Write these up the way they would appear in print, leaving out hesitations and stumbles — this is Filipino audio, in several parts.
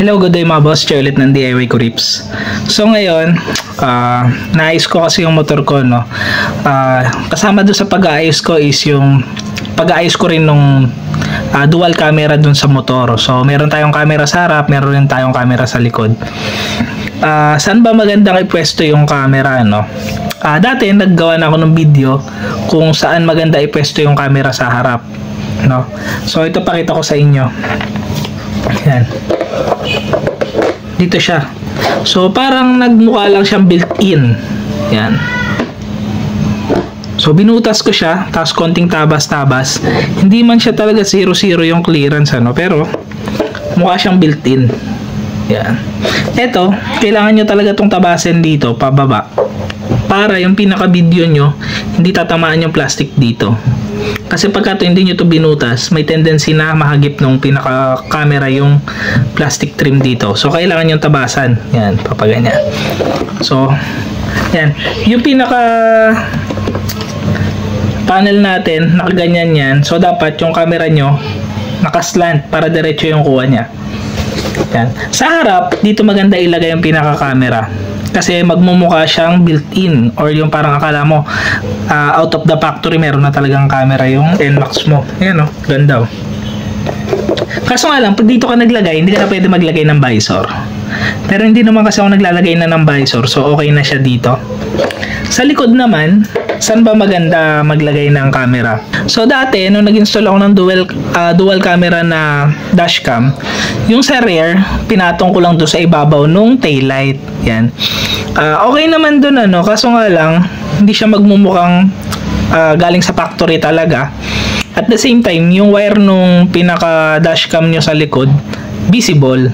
Hello, good day mga boss. Chair ulit ng DIY ko Rips. So ngayon, naayos ko kasi yung motor ko, no. Kasama doon sa pag-aayos ko is yung pag-aayos ko rin nung dual camera dun sa motor. So meron tayong camera sa harap, meron rin tayong camera sa likod. Saan ba magandang ipwesto yung camera, no? Dati naggawa na ako ng video kung saan maganda ipwesto yung camera sa harap, no. So ito pakita ko sa inyo. Yan. Dito siya. So parang nagmukha lang siyang built-in. Yan. So binutas ko siya, tapos konting tabas-tabas. Hindi man siya talaga 0-0 yung clearance, ano, pero mukha siyang built-in. Yan. Ito, kailangan nyo talaga itong tabasin dito, pababa. Para yung pinaka-video nyo, hindi tatamaan yung plastic dito. Kasi pagka hindi nyo to binutas, may tendency na mahagip nung pinaka-camera yung plastic trim dito. So kailangan yung tabasan. Yan, papaganyan. So, yan. Yung pinaka panel natin, nakaganyan yan. So dapat yung camera nyo nakaslant para diretso yung kuha niya. Yan. Sa harap, dito maganda ilagay yung pinaka-camera. Kasi magmumukha siyang built-in or yung parang akala mo out of the factory meron na talagang camera yung NMAX mo. Ayan o, ganda o. Kaso nga lang, pag dito ka naglagay, hindi ka na pwede maglagay ng visor. Pero hindi naman kasi ako naglalagay na ng visor, so okay na siya dito. Sa likod naman, saan ba maganda maglagay ng camera? So dati, nung nag-install ako ng dual camera na dashcam, yung sa rear, pinatong ko lang doon sa ibabaw nung taillight. Yan. Okay naman doon, ano, kaso nga lang, hindi siya magmumukhang galing sa factory talaga. At the same time, yung wire nung pinaka dashcam nyo sa likod, visible.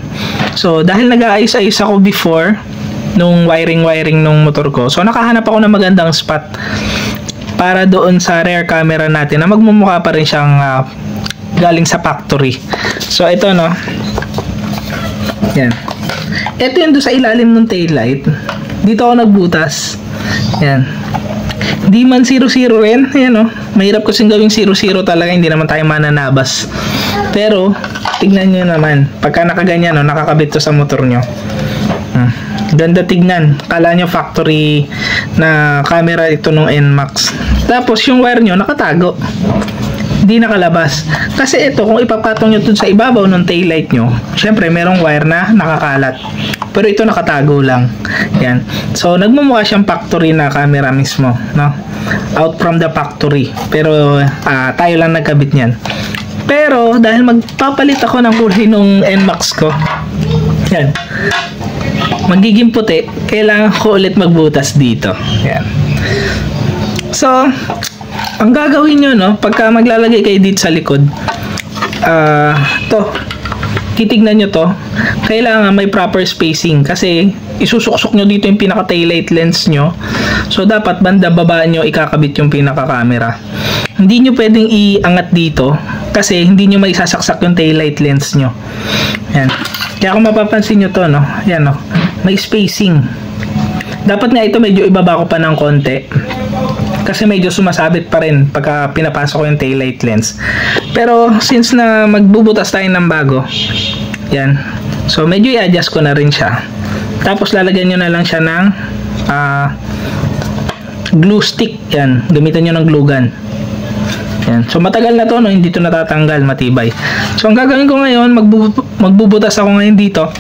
So dahil nag-aayos-ayos ako before nung wiring nung motor ko, so nakahanap ako ng magandang spot para doon sa rear camera natin na magmumukha pa rin siyang galing sa factory. So ito, no, yan, ito yung doon sa ilalim ng taillight. Dito ako nagbutas. Yan. Di man 0-0 rin. Ayan, no, mahirap kasing gawing 0-0 talaga, hindi naman tayo mananabas. Pero tignan nyo naman, pagka nakaganyan, no, nakakabit to sa motor nyo. Ganda tignan. Kala nyo factory na camera ito nung NMAX. Tapos yung wire nyo nakatago, hindi nakalabas. Kasi ito, kung ipapatong nyo dun sa ibabaw ng taillight nyo, syempre merong wire na nakakalat. Pero ito nakatago lang. Yan. So nagmumukha siyang factory na camera mismo, no? Out from the factory. Pero tayo lang nagkabit niyan. Pero dahil magpapalit ako ng kulay nung NMAX ko, yan, magiging puti, kailangan ko ulit magbutas dito. Yan. So, ang gagawin nyo, no, pagka maglalagay kayo dito sa likod, titignan nyo to, kailangan may proper spacing kasi isusuksok nyo dito yung pinaka taillight lens nyo. So dapat banda baba nyo ikakabit yung pinaka camera. Hindi nyo pwedeng iangat dito kasi hindi nyo maisasaksak yung taillight lens nyo. Yan. Kaya kung mapapansin nyo to, no, yan, no, may spacing. Dapat nga ito medyo ibaba ko pa ng konti kasi medyo sumasabit pa rin pagka pinapasok ko yung taillight lens. Pero since na magbubutas tayo ng bago, yan, so medyo i-adjust ko na rin siya. Tapos lalagyan nyo na lang siya ng glue stick. Yan, gamitan nyo ng glue gun. Yan. So matagal na to, no, hindi to natatanggal, matibay. So ang gagawin ko ngayon, magbubutas ako ngayon dito.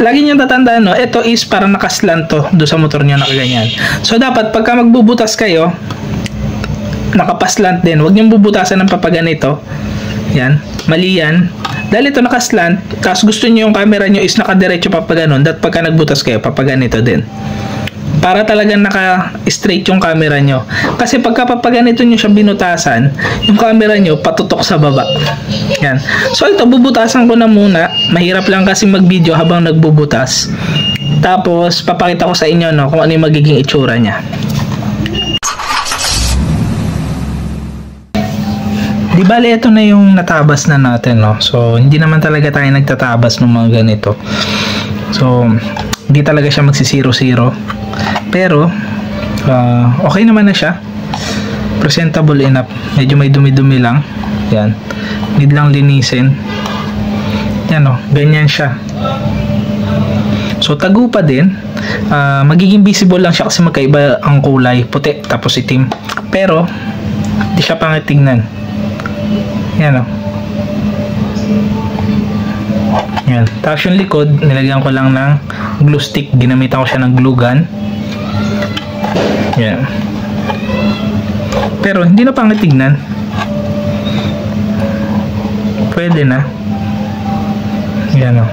Lagi nyo tatandaan, no, ito is parang nakaslant to doon sa motor nyo, nakaganyan. So dapat pagka magbubutas kayo, nakapaslant din. Huwag nyo bubutasan ng papaganito. Yan, mali yan. Dahil ito nakaslant, tapos gusto nyo yung camera nyo is nakadiretso papaganon, dapat pagka nagbutas kayo, papaganito din. Para talagang naka-straight yung camera nyo. Kasi pagka papaganito nyo siya binutasan, yung camera nyo patutok sa baba. Yan. So ito, bubutasan ko na muna. Mahirap lang kasi mag-video habang nagbubutas. Tapos papakita ko sa inyo, no, kung ano yung magiging itsura nya. Di bale, ito na yung natabas na natin, no. So hindi naman talaga tayo nagtatabas ng mga ganito. So hindi talaga siya magsi-0-0. Pero okay naman na siya. Presentable enough. Medyo may dumi-dumi lang. Yan. Need lang linisin. Yan o, ganyan siya. So tagupa din, magiging visible lang siya kasi magkaiba ang kulay, puti tapos itim. Pero hindi siya pangit tingnan. Yan o. Yan. Tapos yung likod, nilagyan ko lang ng glue stick. Ginamitan ko siya ng glue gun. Yan. Pero hindi na pangit tignan. Pwede na. Yan o.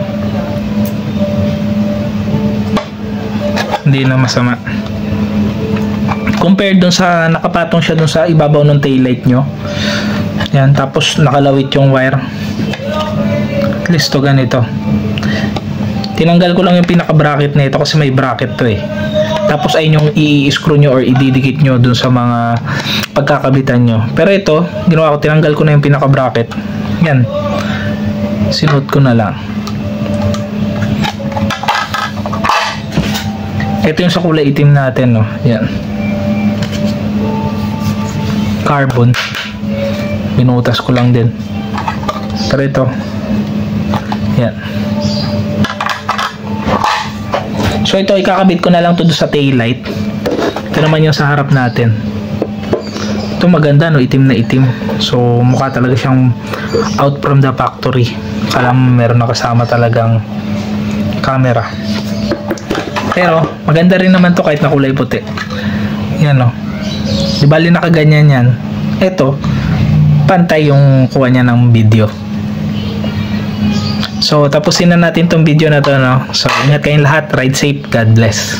Hindi na masama. Compared dun sa nakapatong siya dun sa ibabaw ng taillight nyo. Yan. Tapos nakalawit yung wire. At least to ganito. Tinanggal ko lang yung pinaka bracket na ito kasi may bracket to eh. Tapos ay yung i-screw nyo or ididikit nyo dun sa mga pagkakabitan nyo. Pero ito, ginawa ko, tinanggal ko na yung pinaka bracket. Yan. Sinuot ko na lang. Ito yung sa kulay itim natin, no. Yan. Carbon. Binutas ko lang din. Pero ito. Yan. So ito, ikakabit ko na lang to sa taillight. Ito naman yung sa harap natin. Ito maganda, no, itim na itim. So mukha talaga siyang out from the factory. Kala mo meron na kasama talagang camera. Pero maganda rin naman to kahit na kulay puti. Yan, no. Di bali nakaganyan yan. Ito, pantay yung kuha niya ng video. So tapusin na natin tong video na to, no. So ingat kayong lahat, ride safe, God bless.